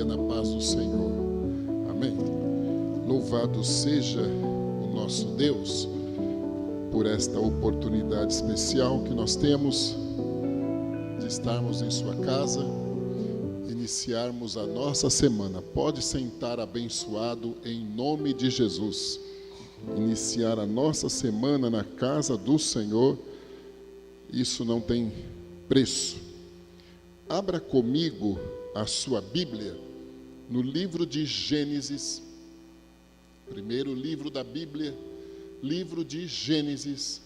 leia na paz do Senhor. Amém. Louvado seja o nosso Deus por esta oportunidade especial que nós temos de estarmos em sua casa, iniciarmos a nossa semana. Pode sentar abençoado em nome de Jesus. Iniciar a nossa semana na casa do Senhor, isso não tem preço. Abra comigo a sua Bíblia no livro de Gênesis, primeiro livro da Bíblia, livro de Gênesis,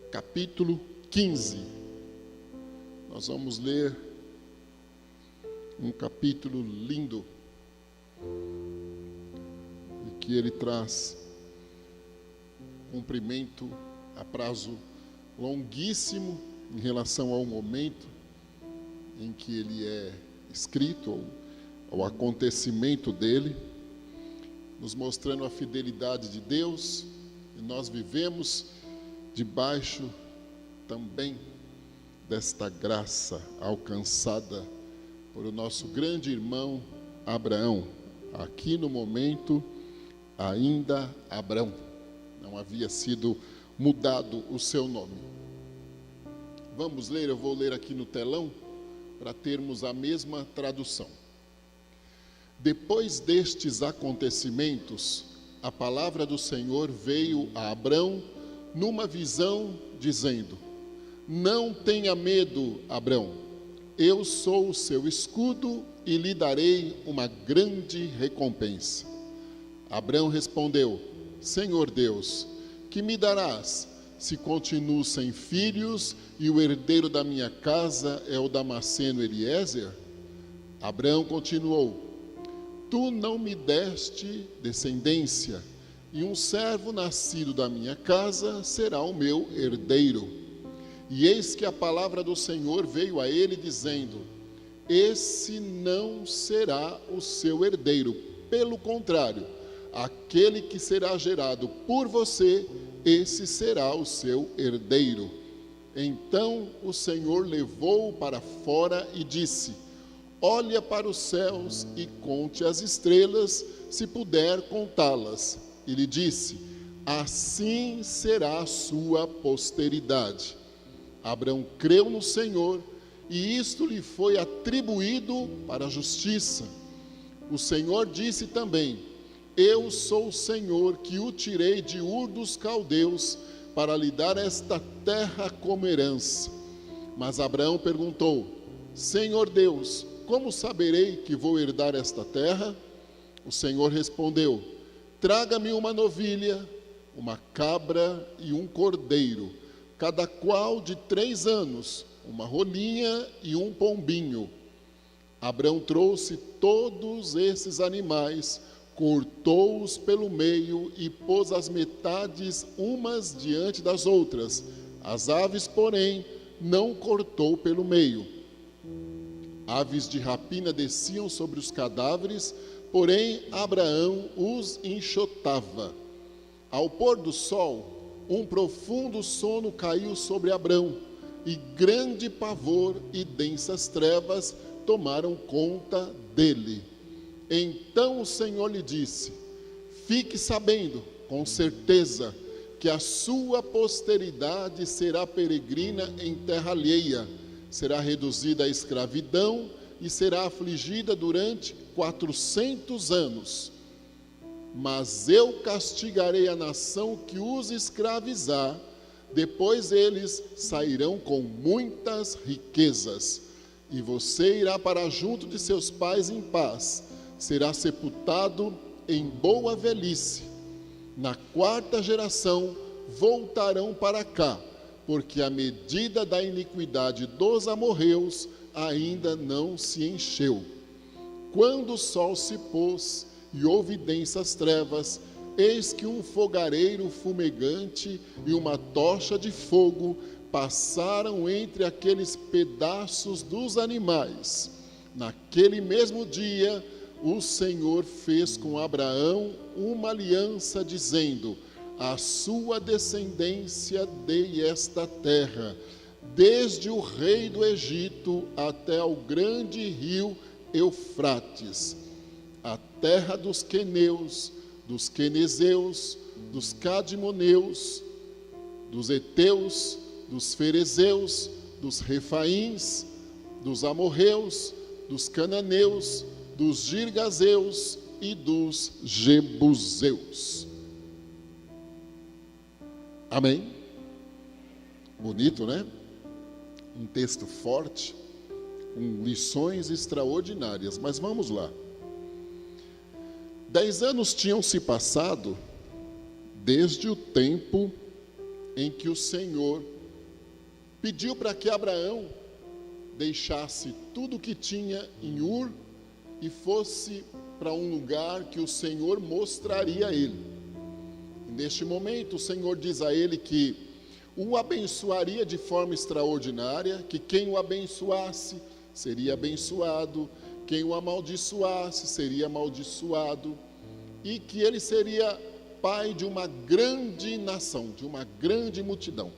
capítulo 15. Nós vamos ler um capítulo lindo, e que ele traz cumprimento a prazo longuíssimo em relação ao momento em que ele é escrito, ao acontecimento dele, nos mostrando a fidelidade de Deus, e nós vivemos debaixo também desta graça alcançada por o nosso grande irmão Abraão. Aqui no momento, ainda Abrão, não havia sido mudado o seu nome. Vamos ler, eu vou ler aqui no telão, para termos a mesma tradução. Depois destes acontecimentos, a palavra do Senhor veio a Abrão numa visão, dizendo: Não tenha medo, Abrão, eu sou o seu escudo e lhe darei uma grande recompensa. Abrão respondeu: Senhor Deus, que me darás, se continuo sem filhos e o herdeiro da minha casa é o Damasceno Eliezer? Abrão continuou: Tu não me deste descendência, e um servo nascido da minha casa será o meu herdeiro. E eis que a palavra do Senhor veio a ele dizendo: Esse não será o seu herdeiro, pelo contrário, aquele que será gerado por você, esse será o seu herdeiro. Então o Senhor levou-o para fora e disse: Olha para os céus e conte as estrelas, se puder contá-las. E lhe disse: Assim será a sua posteridade. Abrão creu no Senhor, e isto lhe foi atribuído para a justiça. O Senhor disse também: Eu sou o Senhor que o tirei de Ur dos Caldeus para lhe dar esta terra como herança. Mas Abraão perguntou: Senhor Deus, como saberei que vou herdar esta terra? O Senhor respondeu: Traga-me uma novilha, uma cabra e um cordeiro, cada qual de 3 anos, uma rolinha e um pombinho. Abraão trouxe todos esses animais, cortou-os pelo meio e pôs as metades umas diante das outras. As aves, porém, não cortou pelo meio. Aves de rapina desciam sobre os cadáveres, porém Abraão os enxotava. Ao pôr do sol, um profundo sono caiu sobre Abrão, e grande pavor e densas trevas tomaram conta dele. Então o Senhor lhe disse: Fique sabendo, com certeza, que a sua posteridade será peregrina em terra alheia, será reduzida à escravidão e será afligida durante 400 anos. Mas eu castigarei a nação que os escravizar, depois eles sairão com muitas riquezas, e você irá para junto de seus pais em paz, será sepultado em boa velhice. Na 4ª geração voltarão para cá, porque a medida da iniquidade dos amorreus ainda não se encheu. Quando o sol se pôs e houve densas trevas, eis que um fogareiro fumegante e uma tocha de fogo passaram entre aqueles pedaços dos animais. Naquele mesmo dia, o Senhor fez com Abraão uma aliança, dizendo: à sua descendência dei esta terra, desde o rei do Egito até ao grande rio Eufrates, a terra dos queneus, dos quenezeus, dos cadmoneus, dos heteus, dos ferezeus, dos refaíns, dos amorreus, dos cananeus, dos girgazeus e dos jebuseus. Amém? Bonito, né? Um texto forte, com lições extraordinárias, mas vamos lá. 10 anos tinham se passado desde o tempo em que o Senhor pediu para que Abraão deixasse tudo o que tinha em Ur e fosse para um lugar que o Senhor mostraria a ele. E neste momento o Senhor diz a ele que o abençoaria de forma extraordinária, que quem o abençoasse seria abençoado, quem o amaldiçoasse seria amaldiçoado, e que ele seria pai de uma grande nação, de uma grande multidão.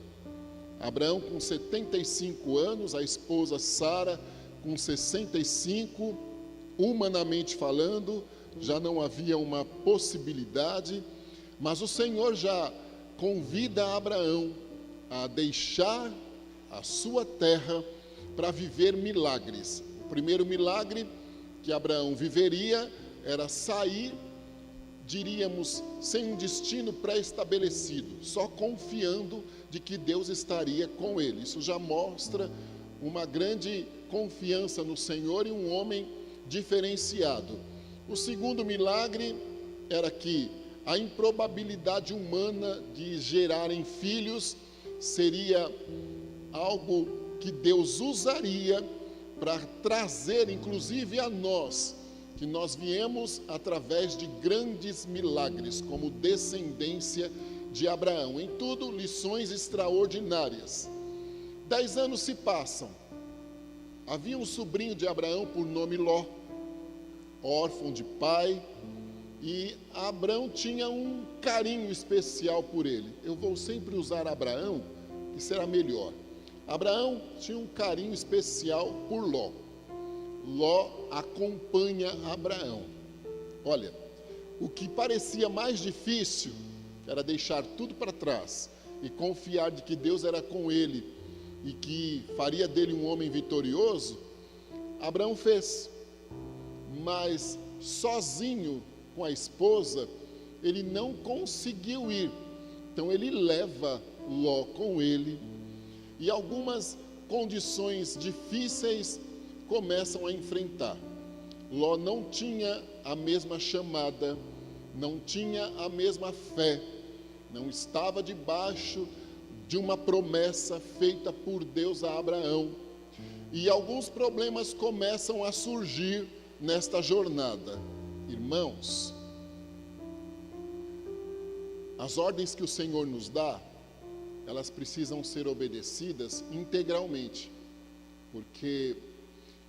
Abraão com 75 anos, a esposa Sara com 65, humanamente falando, já não havia uma possibilidade, mas o Senhor já convida Abraão a deixar a sua terra para viver milagres. O primeiro milagre que Abraão viveria era sair, diríamos, sem um destino pré-estabelecido, só confiando de que Deus estaria com ele. Isso já mostra uma grande confiança no Senhor e um homem diferenciado. O segundo milagre era que a improbabilidade humana de gerarem filhos seria algo que Deus usaria para trazer, inclusive a nós, que nós viemos através de grandes milagres, como descendência de Abraão. Em tudo, lições extraordinárias. 10 anos se passam. Havia um sobrinho de Abraão por nome Ló, órfão de pai, e Abraão tinha um carinho especial por ele. Eu vou sempre usar Abraão, que será melhor. Abraão tinha um carinho especial por Ló. Ló acompanha Abraão. Olha, o que parecia mais difícil era deixar tudo para trás e confiar de que Deus era com ele e que faria dele um homem vitorioso. Abraão fez, mas sozinho com a esposa, ele não conseguiu ir. Então ele leva Ló com ele e algumas condições difíceis começam a enfrentar. Ló não tinha a mesma chamada, não tinha a mesma fé, não estava debaixo de uma promessa feita por Deus a Abraão. E alguns problemas começam a surgir nesta jornada. Irmãos, as ordens que o Senhor nos dá, elas precisam ser obedecidas integralmente, porque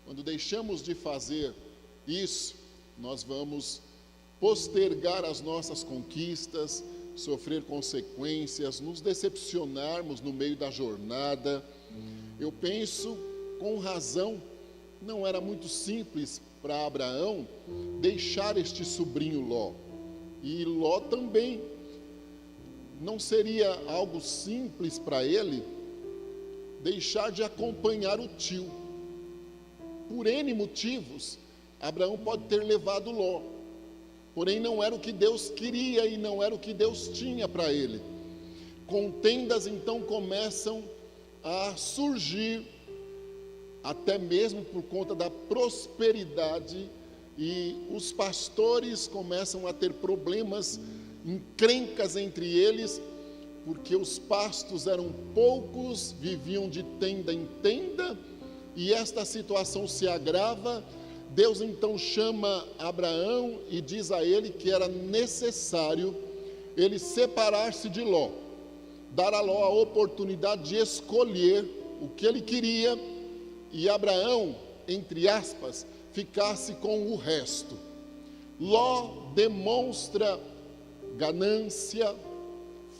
quando deixamos de fazer isso, nós vamos postergar as nossas conquistas, sofrer consequências, nos decepcionarmos no meio da jornada. Eu penso, com razão, não era muito simples para Abraão deixar este sobrinho Ló. E Ló também não seria algo simples para ele deixar de acompanhar o tio. Por N motivos, Abraão pode ter levado Ló, porém não era o que Deus queria e não era o que Deus tinha para ele. Contendas então começam a surgir, até mesmo por conta da prosperidade, e os pastores começam a ter problemas, encrencas entre eles, porque os pastos eram poucos, viviam de tenda em tenda, e esta situação se agrava. Deus então chama Abraão e diz a ele que era necessário ele separar-se de Ló, dar a Ló a oportunidade de escolher o que ele queria, e Abraão, entre aspas, ficasse com o resto. Ló demonstra ganância,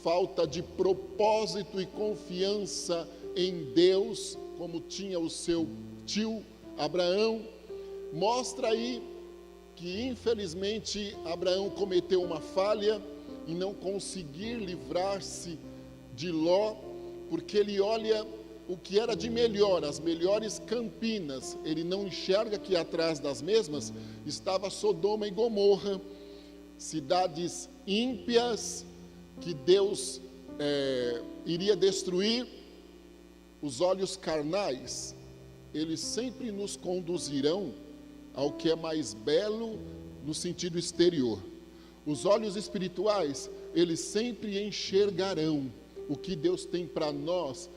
falta de propósito e confiança em Deus, como tinha o seu tio Abraão. mostra aí que infelizmente Abraão cometeu uma falha em não conseguir livrar-se de Ló, porque ele olha o que era de melhor, as melhores campinas, ele não enxerga que atrás das mesmas estava Sodoma e Gomorra, cidades ímpias que Deus iria destruir. Os olhos carnais, eles sempre nos conduzirão ao que é mais belo no sentido exterior. Os olhos espirituais, eles sempre enxergarão o que Deus tem para nós,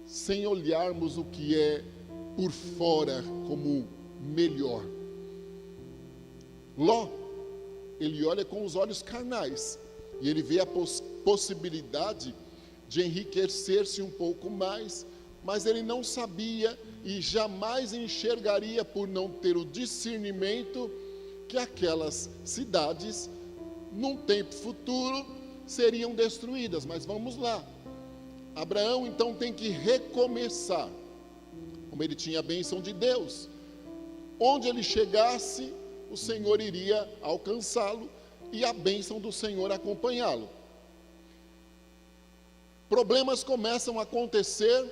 sem olharmos o que é por fora como melhor. Ló, ele olha com os olhos carnais, e ele vê a possibilidade de enriquecer-se um pouco mais, mas ele não sabia e jamais enxergaria, por não ter o discernimento, que aquelas cidades, num tempo futuro, seriam destruídas. Mas vamos lá, Abraão então tem que recomeçar, como ele tinha a bênção de Deus, onde ele chegasse, o Senhor iria alcançá-lo, e a bênção do Senhor acompanhá-lo. Problemas começam a acontecer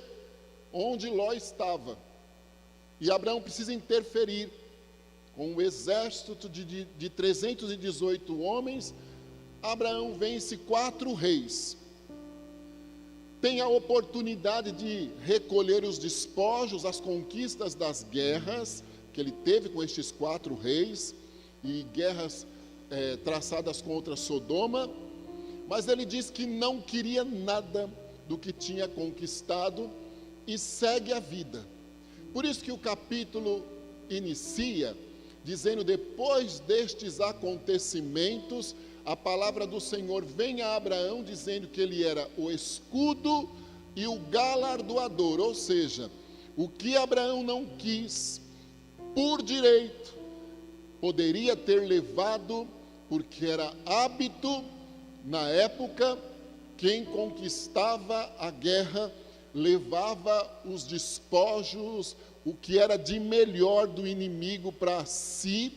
onde Ló estava, e Abraão precisa interferir com um exército de 318 homens. Abraão vence 4 reis, tem a oportunidade de recolher os despojos, as conquistas das guerras que ele teve com estes 4 reis, e guerras traçadas contra Sodoma, mas ele diz que não queria nada do que tinha conquistado e segue a vida. Por isso que o capítulo inicia dizendo: depois destes acontecimentos, a palavra do Senhor vem a Abraão dizendo que ele era o escudo e o galardoador, ou seja, o que Abraão não quis por direito, poderia ter levado, porque era hábito na época, quem conquistava a guerra levava os despojos, o que era de melhor do inimigo para si.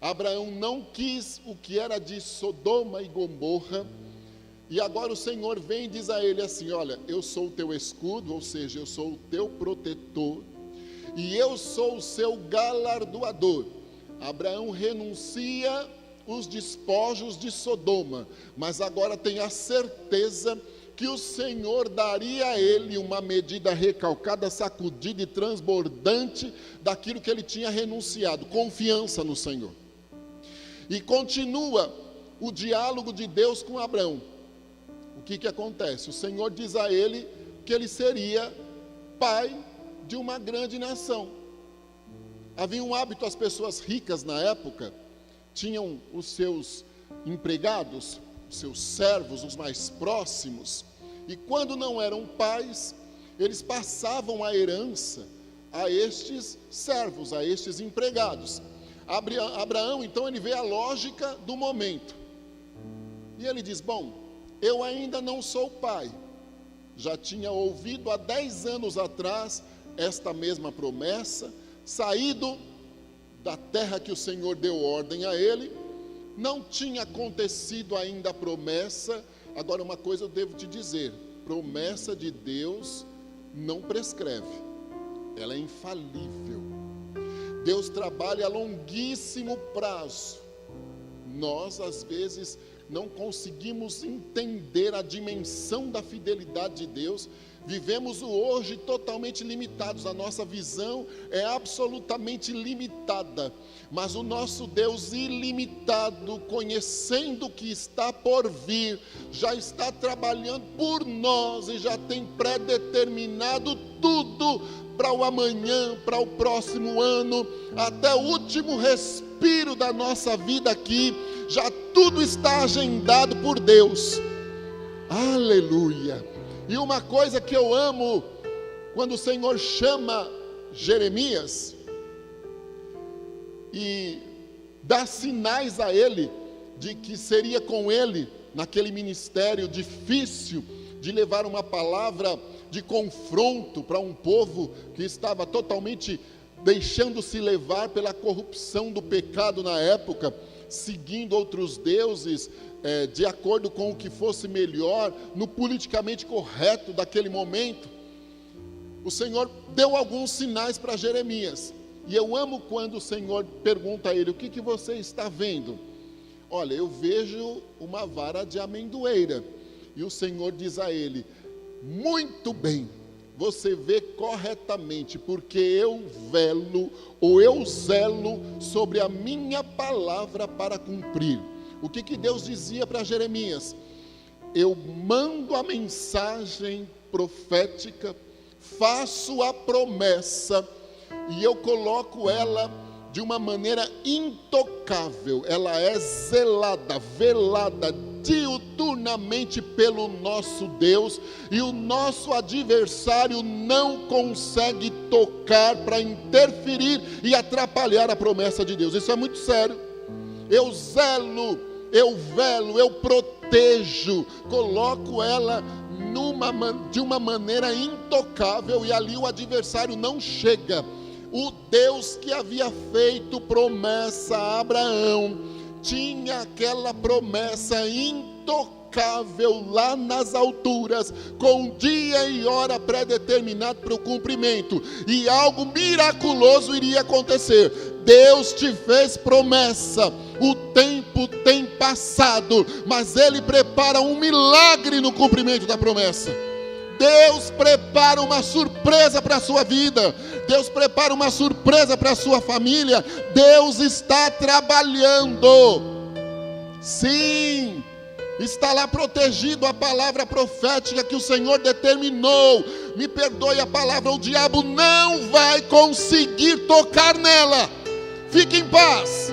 Abraão não quis o que era de Sodoma e Gomorra, e agora o Senhor vem e diz a ele assim: olha, eu sou o teu escudo, ou seja, eu sou o teu protetor, e eu sou o seu galardoador. Abraão renuncia os despojos de Sodoma, mas agora tem a certeza que o Senhor daria a ele uma medida recalcada, sacudida e transbordante daquilo que ele tinha renunciado. Confiança no Senhor. E continua o diálogo de Deus com Abraão. O que acontece? O Senhor diz a ele que ele seria pai de uma grande nação. Havia um hábito, as pessoas ricas na época tinham os seus empregados, os seus servos, os mais próximos, e quando não eram pais, eles passavam a herança a estes servos, a estes empregados. Abraão, então, ele vê a lógica do momento, e ele diz: bom, eu ainda não sou pai, já tinha ouvido há 10 anos atrás esta mesma promessa, saído da terra que o Senhor deu ordem a ele, não tinha acontecido ainda a promessa. Agora, uma coisa eu devo te dizer: promessa de Deus não prescreve, ela é infalível. Deus trabalha a longuíssimo prazo. Nós, às vezes, não conseguimos entender a dimensão da fidelidade de Deus. Vivemos o hoje totalmente limitados, a nossa visão é absolutamente limitada, mas o nosso Deus ilimitado, conhecendo o que está por vir, já está trabalhando por nós e já tem predeterminado tudo para o amanhã, para o próximo ano, até o último respiro da nossa vida aqui, já tudo está agendado por Deus. Aleluia! E uma coisa que eu amo, quando o Senhor chama Jeremias e dá sinais a ele de que seria com ele naquele ministério difícil de levar uma palavra de confronto para um povo que estava totalmente deixando-se levar pela corrupção do pecado na época, seguindo outros deuses, de acordo com o que fosse melhor, no politicamente correto daquele momento. O Senhor deu alguns sinais para Jeremias, e eu amo quando o Senhor pergunta a ele: o que você está vendo? Olha, eu vejo uma vara de amendoeira. E o Senhor diz a ele: muito bem, você vê corretamente, porque eu zelo sobre a minha palavra para cumprir. O que Deus dizia para Jeremias? Eu mando a mensagem profética, faço a promessa, e eu coloco ela de uma maneira intocável. Ela é zelada, velada, diuturnamente pelo nosso Deus, e o nosso adversário não consegue tocar para interferir e atrapalhar a promessa de Deus. Isso é muito sério. Eu zelo, eu velo, eu protejo, coloco ela de uma maneira intocável, e ali o adversário não chega. O Deus que havia feito promessa a Abraão tinha aquela promessa intocável lá nas alturas, com dia e hora pré-determinado para o cumprimento, e algo miraculoso iria acontecer. Deus te fez promessa, o tempo tem passado, mas Ele prepara um milagre no cumprimento da promessa. Deus prepara uma surpresa para a sua vida, Deus prepara uma surpresa para a sua família. Deus está trabalhando, sim, está lá protegido a palavra profética que o Senhor determinou. Me perdoe a palavra, o diabo não vai conseguir tocar nela. Fique em paz.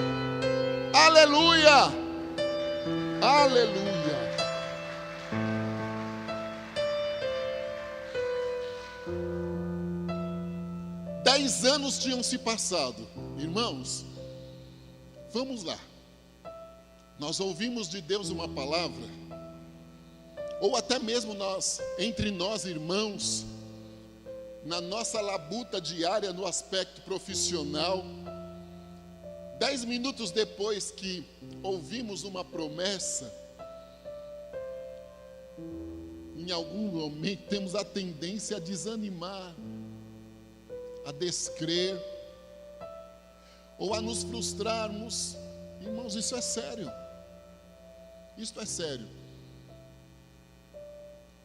Aleluia, aleluia. Dez anos tinham se passado. Irmãos, vamos lá. Nós ouvimos de Deus uma palavra, ou até mesmo nós, entre nós irmãos, na nossa labuta diária no aspecto profissional, 10 minutos depois que ouvimos uma promessa, em algum momento temos a tendência a desanimar, a descrer, ou a nos frustrarmos. Irmãos, isso é sério. Isso é sério.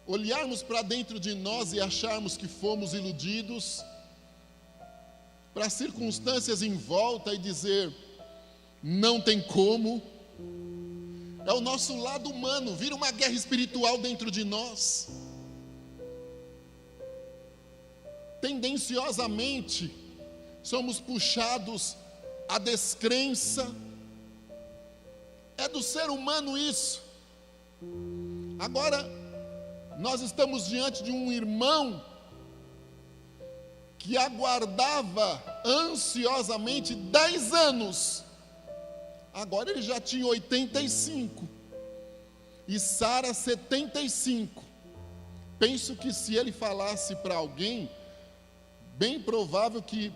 Olharmos para dentro de nós e acharmos que fomos iludidos, para as circunstâncias em volta e dizer: não tem como. É o nosso lado humano, vira uma guerra espiritual dentro de nós. Tendenciosamente, somos puxados à descrença. É do ser humano isso. Agora, nós estamos diante de um irmão que aguardava ansiosamente 10 anos. Agora ele já tinha 85. E Sara 75. Penso que se ele falasse para alguém, bem provável que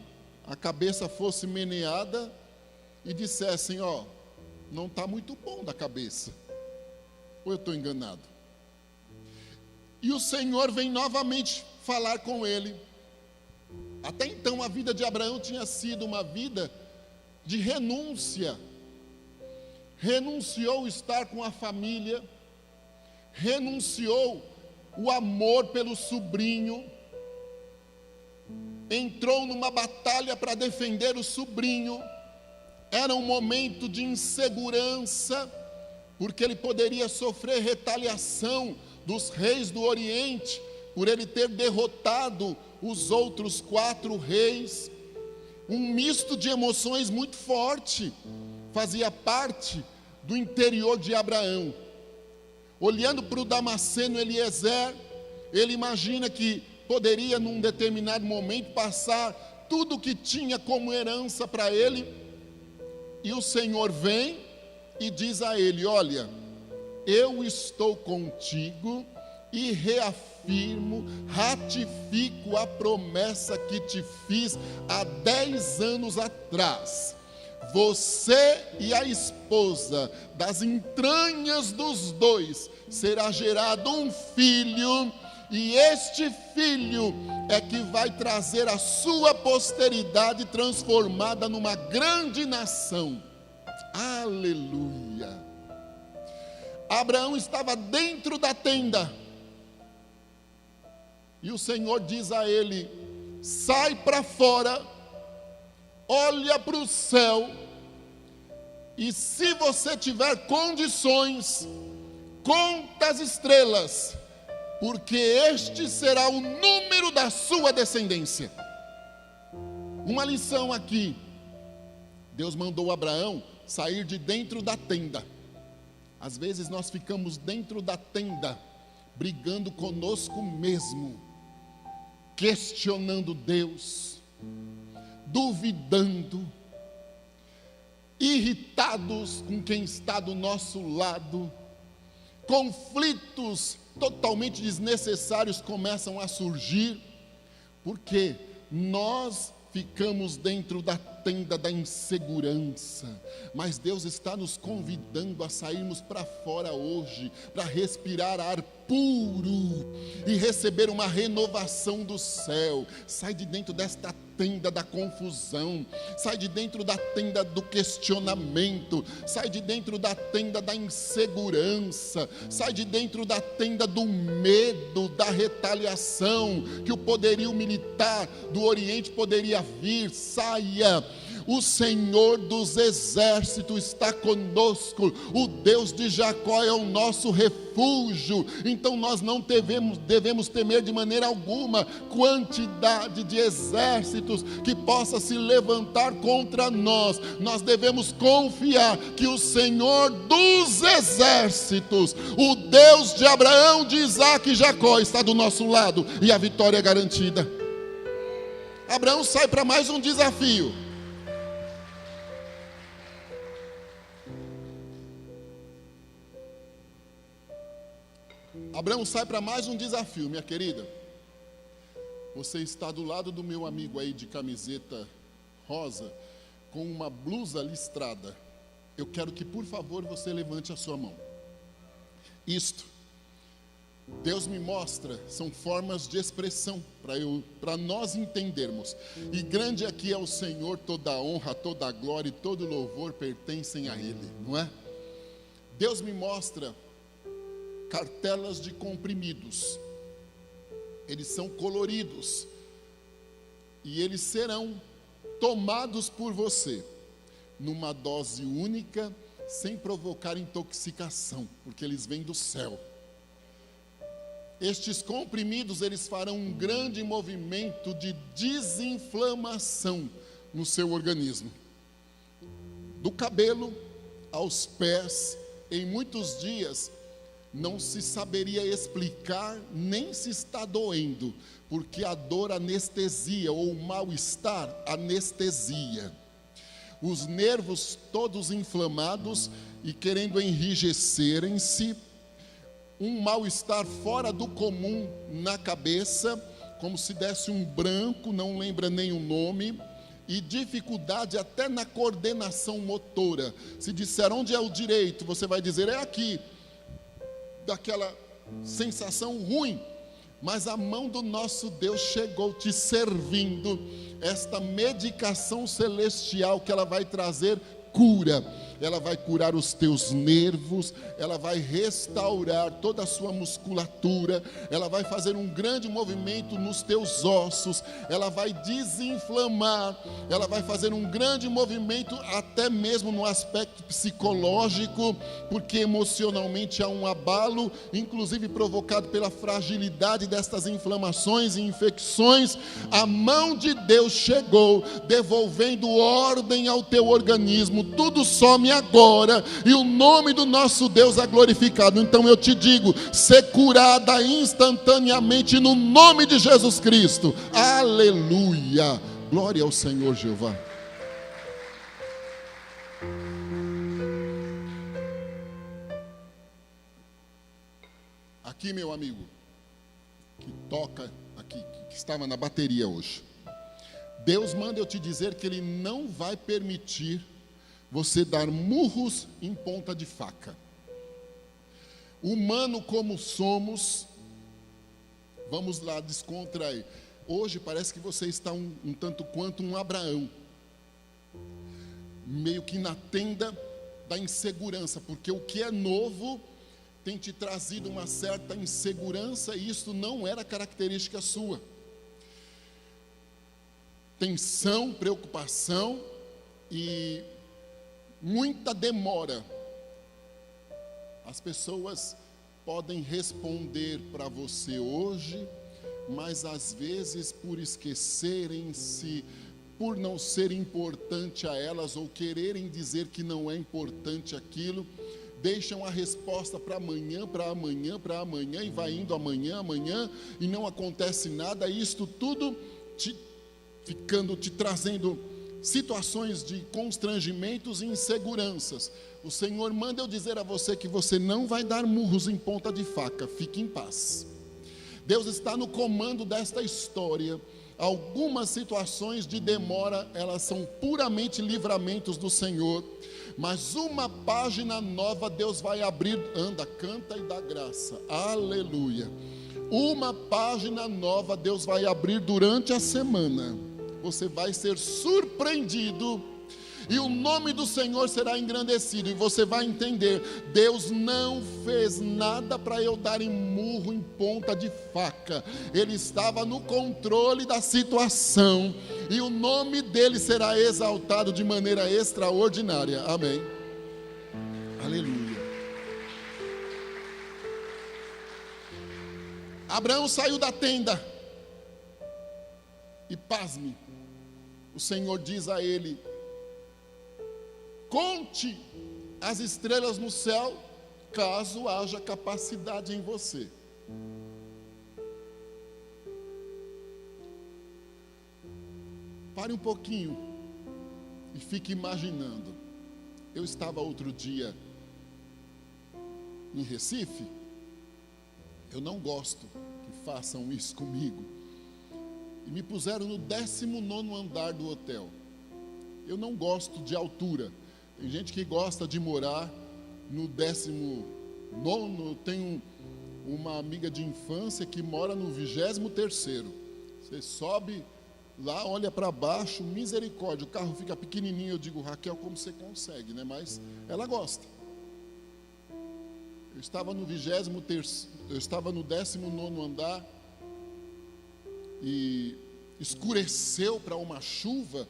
a cabeça fosse meneada e dissessem: ó, não está muito bom da cabeça. Ou eu estou enganado? E o Senhor vem novamente falar com ele. Até então a vida de Abraão tinha sido uma vida de renúncia. Renunciou estar com a família, renunciou o amor pelo sobrinho, entrou numa batalha para defender o sobrinho. Era um momento de insegurança, porque ele poderia sofrer retaliação dos reis do Oriente, por ele ter derrotado os outros 4 reis. Um misto de emoções muito forte fazia parte do interior de Abraão. Olhando para o Damasceno Eliezer, ele imagina que poderia num determinado momento passar tudo o que tinha como herança para ele, e o Senhor vem e diz a ele: olha, eu estou contigo e reafirmo, ratifico a promessa que te fiz há 10 anos atrás. Você e a esposa, das entranhas dos dois, será gerado um filho, e este filho é que vai trazer a sua posteridade transformada numa grande nação. Aleluia! Abraão estava dentro da tenda, e o Senhor diz a ele: sai para fora, olha para o céu, e se você tiver condições, conta as estrelas, porque este será o número da sua descendência. Uma lição aqui: Deus mandou Abraão sair de dentro da tenda. Às vezes nós ficamos dentro da tenda, brigando conosco mesmo, questionando Deus, duvidando, irritados com quem está do nosso lado. Conflitos totalmente desnecessários começam a surgir, porque nós ficamos dentro da tenda da insegurança. Mas Deus está nos convidando a sairmos para fora hoje, para respirar ar puro e receber uma renovação do céu. Sai de dentro desta tenda da confusão, sai de dentro da tenda do questionamento, sai de dentro da tenda da insegurança, sai de dentro da tenda do medo, da retaliação, que o poderio militar do Oriente poderia vir. Saia. O Senhor dos exércitos está conosco, o Deus de Jacó é o nosso refúgio. Então nós não devemos temer de maneira alguma quantidade de exércitos que possa se levantar contra nós. Nós devemos confiar que o Senhor dos exércitos, o Deus de Abraão, de Isaac e Jacó, está do nosso lado, e a vitória é garantida. Abraão sai para mais um desafio. Abraão sai para mais um desafio, minha querida. Você está do lado do meu amigo aí de camiseta rosa, com uma blusa listrada. Eu quero que, por favor, você levante a sua mão. Isto, Deus me mostra, são formas de expressão para nós entendermos. E grande aqui é o Senhor, toda a honra, toda a glória e todo o louvor pertencem a Ele, não é? Deus me mostra cartelas de comprimidos. Eles são coloridos e eles serão tomados por você numa dose única, sem provocar intoxicação, porque eles vêm do céu. Estes comprimidos, eles farão um grande movimento de desinflamação no seu organismo, do cabelo aos pés. Em muitos dias não se saberia explicar nem se está doendo, porque a dor anestesia, ou o mal-estar anestesia. Os nervos todos inflamados e querendo enrijecerem-se, um mal-estar fora do comum na cabeça, como se desse um branco, não lembra nem o nome, e dificuldade até na coordenação motora. Se disser onde é o direito, você vai dizer é aqui. Daquela sensação ruim, mas a mão do nosso Deus chegou te servindo esta medicação celestial, que ela vai trazer cura. Ela vai curar os teus nervos, ela vai restaurar toda a sua musculatura, ela vai fazer um grande movimento nos teus ossos, ela vai desinflamar, ela vai fazer um grande movimento até mesmo no aspecto psicológico, porque emocionalmente há um abalo, inclusive provocado pela fragilidade destas inflamações e infecções. A mão de Deus chegou, devolvendo ordem ao teu organismo, tudo some agora, e o nome do nosso Deus é glorificado. Então eu te digo, ser curada instantaneamente no nome de Jesus Cristo. Aleluia, glória ao Senhor Jeová. Aqui, meu amigo, que toca aqui, que estava na bateria hoje. Deus manda eu te dizer que Ele não vai permitir você dar murros em ponta de faca. Humano como somos, vamos lá descontrair. Hoje parece que você está um tanto quanto um Abraão, meio que na tenda da insegurança, porque o que é novo tem te trazido uma certa insegurança, e isso não era característica sua. Tensão, preocupação e muita demora. As pessoas podem responder para você hoje, mas às vezes por esquecerem-se, por não ser importante a elas, ou quererem dizer que não é importante aquilo, deixam a resposta para amanhã, e vai indo amanhã, e não acontece nada, e isto tudo te trazendo situações de constrangimentos e inseguranças. O Senhor manda eu dizer a você que você não vai dar murros em ponta de faca, fique em paz. Deus está no comando desta história. Algumas situações de demora, elas são puramente livramentos do Senhor, mas uma página nova Deus vai abrir. Anda, canta e dá graça, aleluia. Uma página nova Deus vai abrir durante a semana. Você vai ser surpreendido, e o nome do Senhor será engrandecido, e você vai entender: Deus não fez nada para eu dar em murro em ponta de faca. Ele estava no controle da situação, e o nome dele será exaltado de maneira extraordinária. Amém. Aleluia. Abraão saiu da tenda, e pasme, o Senhor diz a ele: conte as estrelas no céu, caso haja capacidade em você. Pare um pouquinho e fique imaginando. Eu estava outro dia em Recife. Eu não gosto que façam isso comigo. E me puseram no 19º andar do hotel. Eu não gosto de altura. Tem gente que gosta de morar no 19º. Eu tenho uma amiga de infância que mora no 23º. Você sobe lá, olha para baixo, misericórdia, o carro fica pequenininho. Eu digo: Raquel, como você consegue, né? Mas ela gosta. Eu estava no 19º andar, e escureceu para uma chuva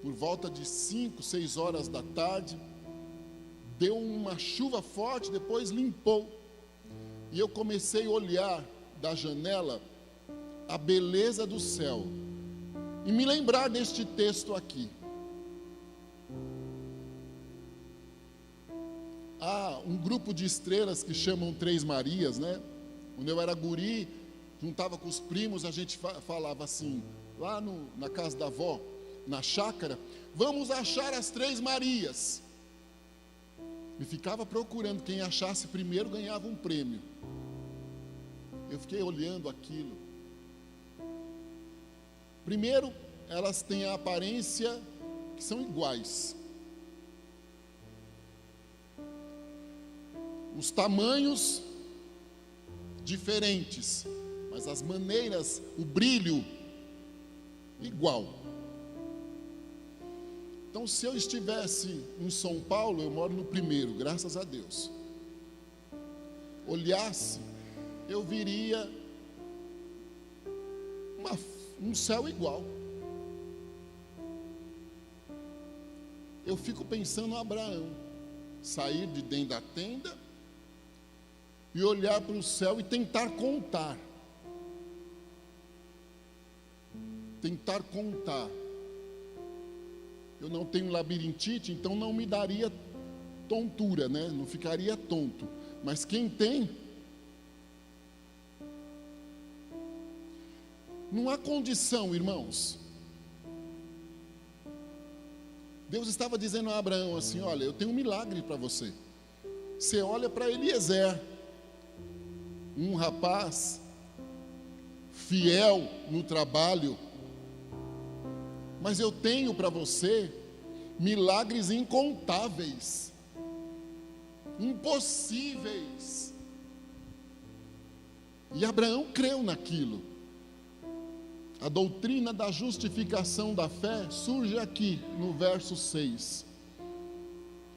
por volta de 5, 6 horas da tarde. Deu uma chuva forte, depois limpou, e eu comecei a olhar da janela a beleza do céu e me lembrar deste texto aqui. Há um grupo de estrelas que chamam Três Marias, né? Quando eu era guri, juntava com os primos, a gente falava assim, lá na casa da avó, na chácara: vamos achar as Três Marias. E ficava procurando, quem achasse primeiro ganhava um prêmio. Eu fiquei olhando aquilo. Primeiro, elas têm a aparência que são iguais. Os tamanhos diferentes, mas as maneiras, o brilho igual. Então, se eu estivesse em São Paulo, eu moro no 1º, graças a Deus, olhasse, eu viria um céu igual. Eu fico pensando em Abraão, sair de dentro da tenda e olhar para o céu e tentar contar. Tentar contar. Eu não tenho labirintite, então não me daria tontura, né? Não ficaria tonto. Mas quem tem, não há condição, irmãos. Deus estava dizendo a Abraão assim: olha, eu tenho um milagre para você. Você olha para Eliezer, um rapaz fiel no trabalho. Mas eu tenho para você milagres incontáveis, impossíveis. E Abraão creu naquilo. A doutrina da justificação da fé surge aqui no verso 6.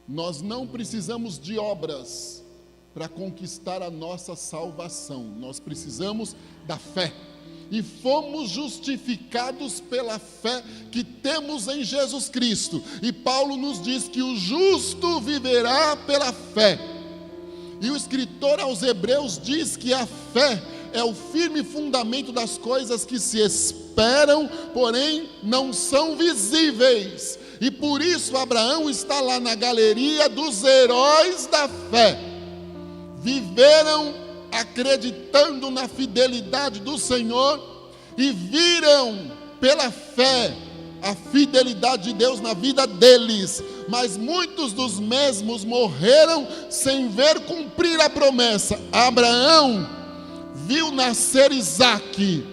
Nós não precisamos de obras para conquistar a nossa salvação. Nós precisamos da fé. E fomos justificados pela fé que temos em Jesus Cristo. E Paulo nos diz que o justo viverá pela fé. E o escritor aos Hebreus diz que a fé é o firme fundamento das coisas que se esperam, porém não são visíveis. E por isso Abraão está lá na galeria dos heróis da fé. Viveram acreditando na fidelidade do Senhor e viram pela fé a fidelidade de Deus na vida deles. Mas muitos dos mesmos morreram sem ver cumprir a promessa. Abraão viu nascer Isaque,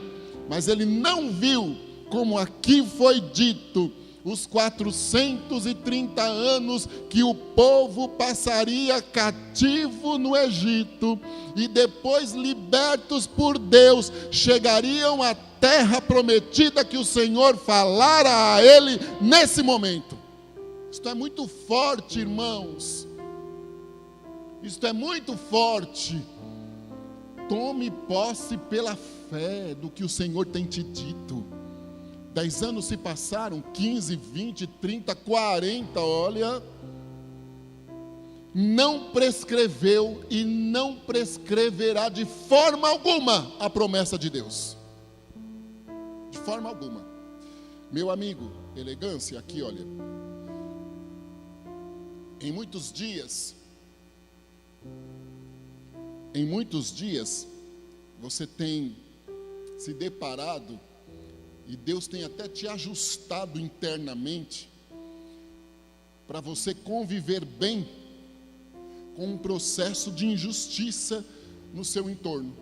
mas ele não viu, como aqui foi dito, os 430 anos que o povo passaria cativo no Egito, e depois libertos por Deus, chegariam à terra prometida que o Senhor falara a ele nesse momento. Isto é muito forte, irmãos. Isto é muito forte. Tome posse pela fé do que o Senhor tem te dito. 10 anos se passaram, 15, 20, 30, 40, olha. Não prescreveu e não prescreverá de forma alguma a promessa de Deus. De forma alguma. Meu amigo, elegância, aqui olha. Em muitos dias, você tem se deparado, e Deus tem até te ajustado internamente, para você conviver bem com um processo de injustiça no seu entorno.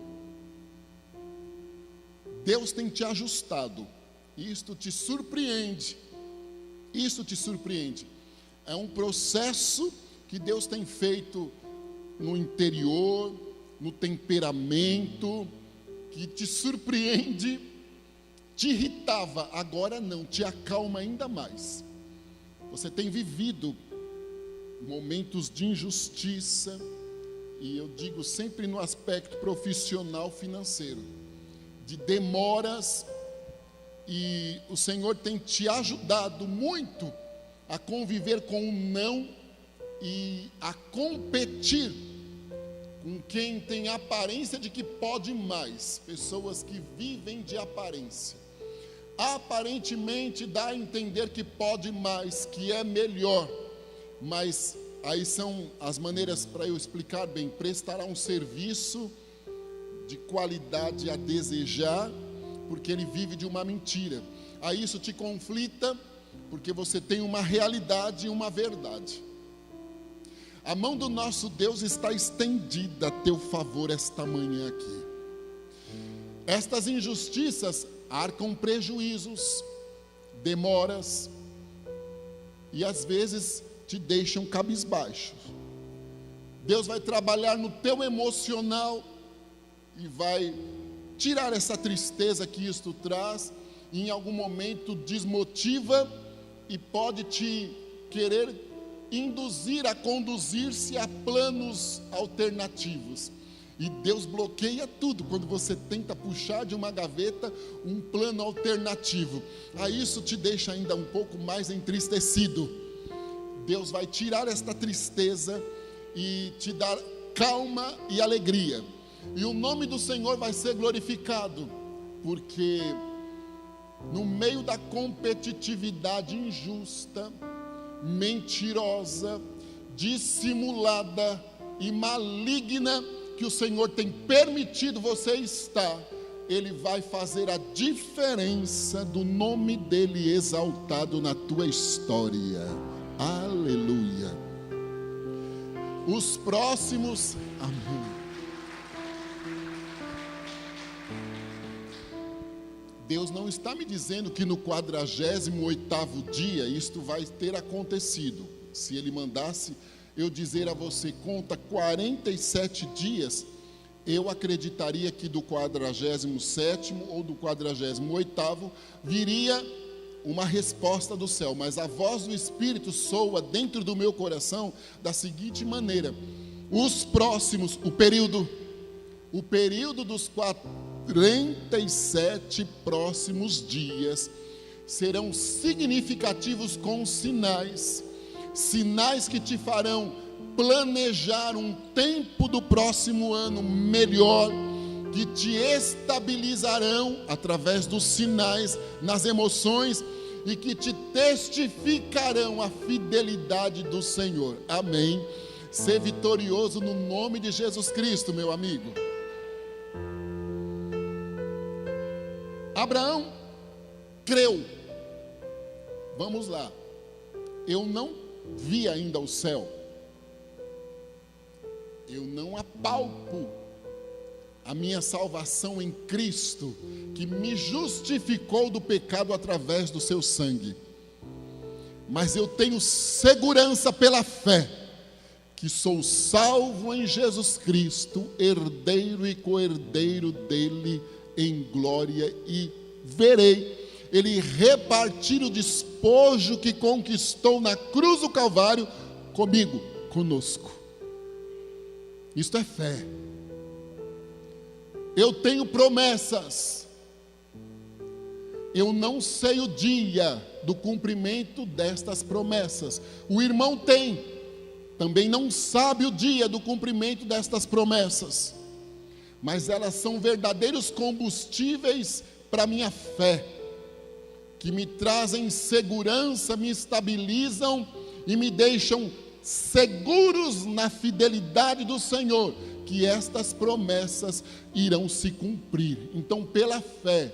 Deus tem te ajustado, e isto te surpreende. É um processo que Deus tem feito no interior, no temperamento, que te surpreende, te irritava, agora não, te acalma ainda mais. Você tem vivido momentos de injustiça, e eu digo sempre no aspecto profissional financeiro, de demoras, e o Senhor tem te ajudado muito a conviver com o não e a competir com quem tem aparência de que pode mais, pessoas que vivem de aparência. Aparentemente dá a entender que pode mais, que é melhor, mas aí são as maneiras para eu explicar bem. Prestará um serviço de qualidade a desejar, porque ele vive de uma mentira. Aí isso te conflita, porque você tem uma realidade e uma verdade. A mão do nosso Deus está estendida a teu favor esta manhã aqui. Estas injustiças arcam prejuízos, demoras, e às vezes te deixam cabisbaixo. Deus vai trabalhar no teu emocional e vai tirar essa tristeza que isto traz, e em algum momento desmotiva e pode te querer induzir a conduzir-se a planos alternativos. E Deus bloqueia tudo quando você tenta puxar de uma gaveta um plano alternativo. Aí isso te deixa ainda um pouco mais entristecido. Deus vai tirar esta tristeza e te dar calma e alegria. E o nome do Senhor vai ser glorificado, porque no meio da competitividade injusta, mentirosa, dissimulada e maligna que o Senhor tem permitido você estar, Ele vai fazer a diferença do nome dEle exaltado na tua história. Aleluia. Os próximos, amém. Deus não está me dizendo que no 48º dia isto vai ter acontecido. Se Ele mandasse eu dizer a você, conta 47 dias, eu acreditaria que do 47º ou do 48º viria uma resposta do céu, mas a voz do Espírito soa dentro do meu coração da seguinte maneira: os próximos, o período dos 47 próximos dias serão significativos com sinais que te farão planejar um tempo do próximo ano melhor, que te estabilizarão através dos sinais nas emoções e que te testificarão a fidelidade do Senhor. Amém. Ser vitorioso no nome de Jesus Cristo, meu amigo. Abraão creu. Vamos lá. Eu não vi ainda o céu. Eu não apalpo a minha salvação em Cristo, que me justificou do pecado através do seu sangue. Mas eu tenho segurança pela fé, que sou salvo em Jesus Cristo, herdeiro e co-herdeiro dele em glória, e verei Ele repartir o despojo que conquistou na cruz do Calvário comigo, conosco. Isto é fé. Eu tenho promessas. Eu não sei o dia do cumprimento destas promessas. O irmão também não sabe o dia do cumprimento destas promessas. Mas elas são verdadeiros combustíveis para a minha fé, que me trazem segurança, me estabilizam e me deixam seguros na fidelidade do Senhor, que estas promessas irão se cumprir. Então, pela fé,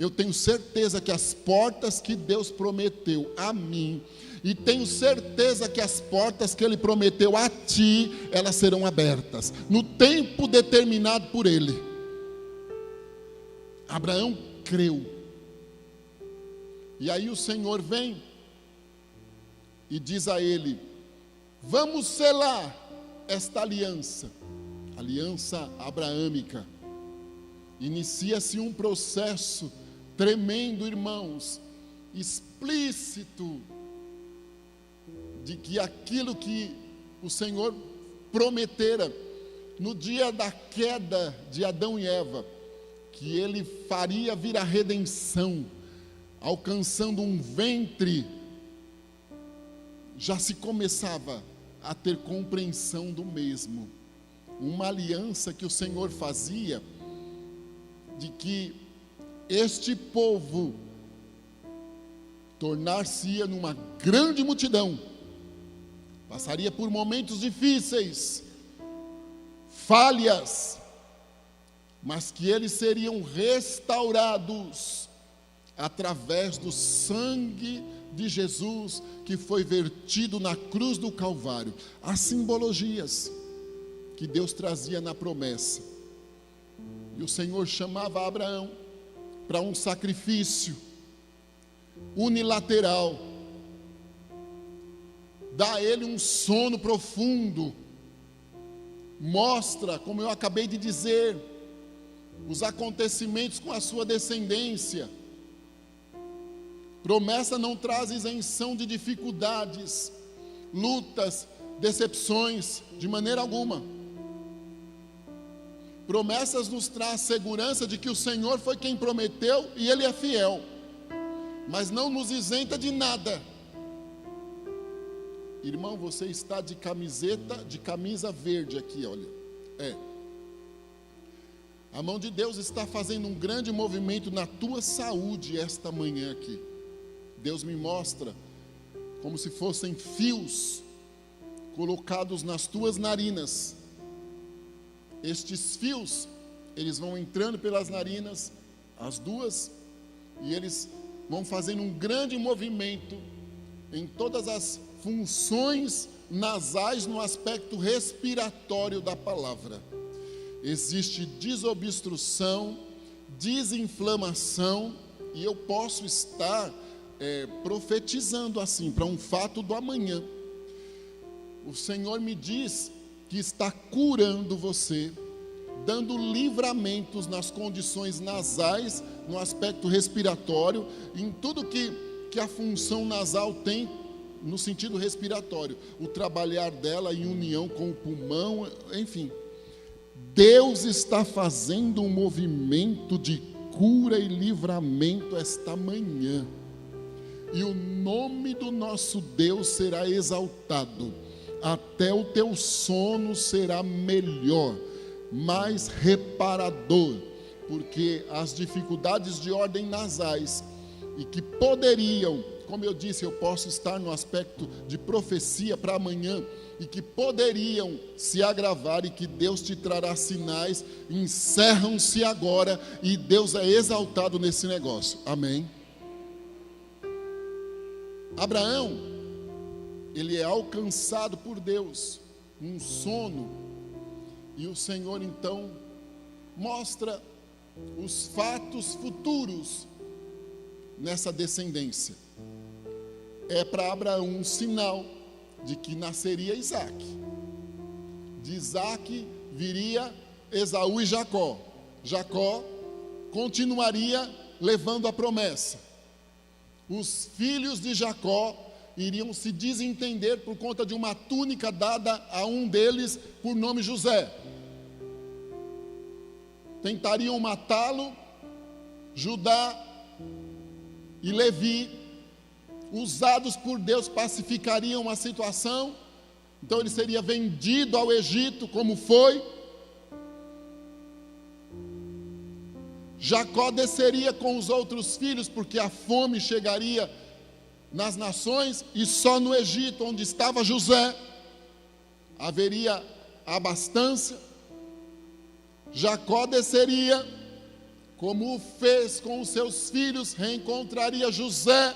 eu tenho certeza que as portas que Deus prometeu a mim, e tenho certeza que as portas que Ele prometeu a ti, elas serão abertas, no tempo determinado por Ele. Abraão creu. E aí o Senhor vem e diz a ele: vamos selar esta aliança abraâmica. Inicia-se um processo tremendo, irmãos, explícito, de que aquilo que o Senhor prometera no dia da queda de Adão e Eva, que Ele faria vir a redenção, alcançando um ventre, já se começava a ter compreensão do mesmo. Uma aliança que o Senhor fazia, de que este povo tornar-se-ia numa grande multidão, passaria por momentos difíceis, falhas, mas que eles seriam restaurados através do sangue de Jesus que foi vertido na cruz do Calvário. As simbologias que Deus trazia na promessa. E o Senhor chamava Abraão para um sacrifício unilateral, dá a ele um sono profundo, mostra, como eu acabei de dizer, os acontecimentos com a sua descendência. Promessa não traz isenção de dificuldades, lutas, decepções, de maneira alguma. Promessas nos traz segurança de que o Senhor foi quem prometeu e Ele é fiel, mas não nos isenta de nada. Irmão, você está de camisa verde aqui, olha. A mão de Deus está fazendo um grande movimento na tua saúde esta manhã aqui. Deus me mostra como se fossem fios colocados nas tuas narinas. Estes fios, eles vão entrando pelas narinas, as duas, e eles vão fazendo um grande movimento em todas as funções nasais no aspecto respiratório da palavra. Existe desobstrução desinflamação, e eu posso estar profetizando assim, para um fato do amanhã. O Senhor me diz que está curando você, dando livramentos nas condições nasais, no aspecto respiratório, em tudo que a função nasal tem no sentido respiratório, o trabalhar dela em união com o pulmão, enfim. Deus está fazendo um movimento de cura e livramento esta manhã, e o nome do nosso Deus será exaltado. Até o teu sono será melhor, mais reparador, porque as dificuldades de ordem nasais, e que poderiam, como eu disse, eu posso estar no aspecto de profecia para amanhã, e que poderiam se agravar, e que Deus te trará sinais, encerram-se agora, e Deus é exaltado nesse negócio, amém? Abraão, ele é alcançado por Deus, um sono, e o Senhor então mostra os fatos futuros nessa descendência. É para Abraão um sinal de que nasceria Isaac. De Isaac viria Esaú e Jacó. Jacó continuaria levando a promessa. Os filhos de Jacó iriam se desentender por conta de uma túnica dada a um deles por nome José. Tentariam matá-lo. Judá e Levi, usados por Deus, pacificariam a situação. Então ele seria vendido ao Egito, como foi. Jacó desceria com os outros filhos, porque a fome chegaria nas nações, e só no Egito, onde estava José, haveria abastança. Jacó desceria, como o fez com os seus filhos, reencontraria José,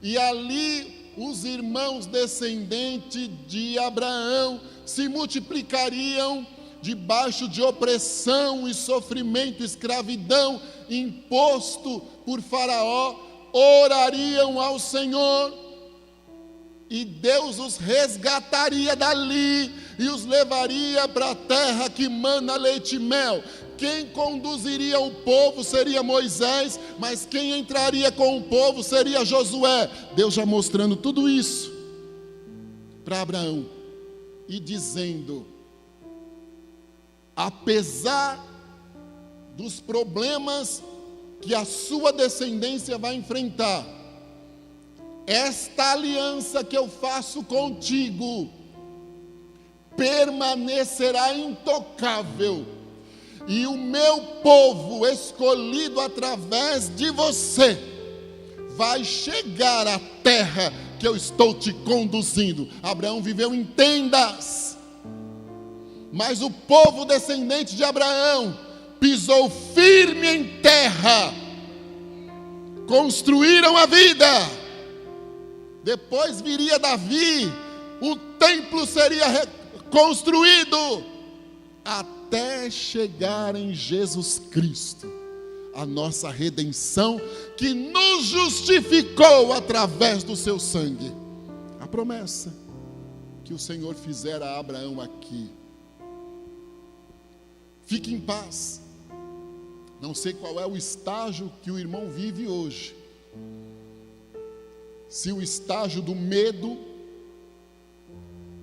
e ali os irmãos descendentes de Abraão se multiplicariam debaixo de opressão e sofrimento, escravidão, imposto por Faraó, orariam ao Senhor, e Deus os resgataria dali, e os levaria para a terra que mana leite e mel. Quem conduziria o povo seria Moisés, mas quem entraria com o povo seria Josué. Deus já mostrando tudo isso para Abraão, e dizendo: apesar dos problemas que a sua descendência vai enfrentar, esta aliança que eu faço contigo permanecerá intocável, e o meu povo escolhido através de você vai chegar à terra que eu estou te conduzindo. Abraão viveu em tendas, mas o povo descendente de Abraão pisou firme em terra, construíram a vida. Depois viria Davi, o templo seria reconstruído, até chegar em Jesus Cristo, a nossa redenção, que nos justificou através do seu sangue. A promessa que o Senhor fizera a Abraão aqui. Fique em paz. Não sei qual é o estágio que o irmão vive hoje. Se o estágio do medo,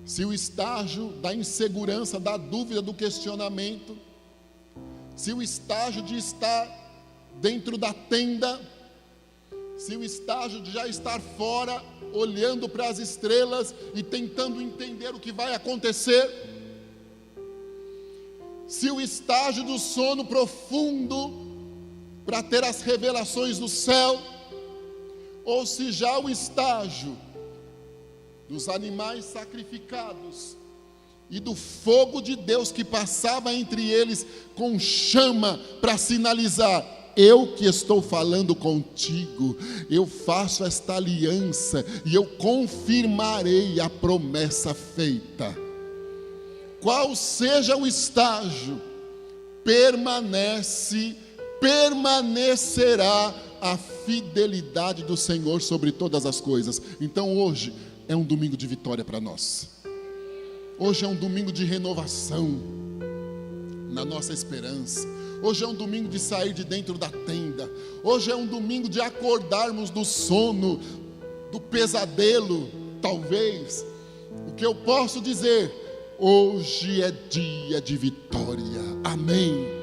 se o estágio da insegurança, da dúvida, do questionamento, se o estágio de estar dentro da tenda, se o estágio de já estar fora, olhando para as estrelas e tentando entender o que vai acontecer, se o estágio do sono profundo para ter as revelações do céu, ou se já o estágio dos animais sacrificados e do fogo de Deus que passava entre eles com chama para sinalizar: eu que estou falando contigo, eu faço esta aliança e eu confirmarei a promessa feita. Qual seja o estágio, permanece permanecerá a fidelidade do Senhor sobre todas as coisas. Então hoje é um domingo de vitória para nós. Hoje é um domingo de renovação na nossa esperança. Hoje é um domingo de sair de dentro da tenda. Hoje é um domingo de acordarmos do sono, do pesadelo, talvez. O que eu posso dizer? Hoje é dia de vitória. Amém.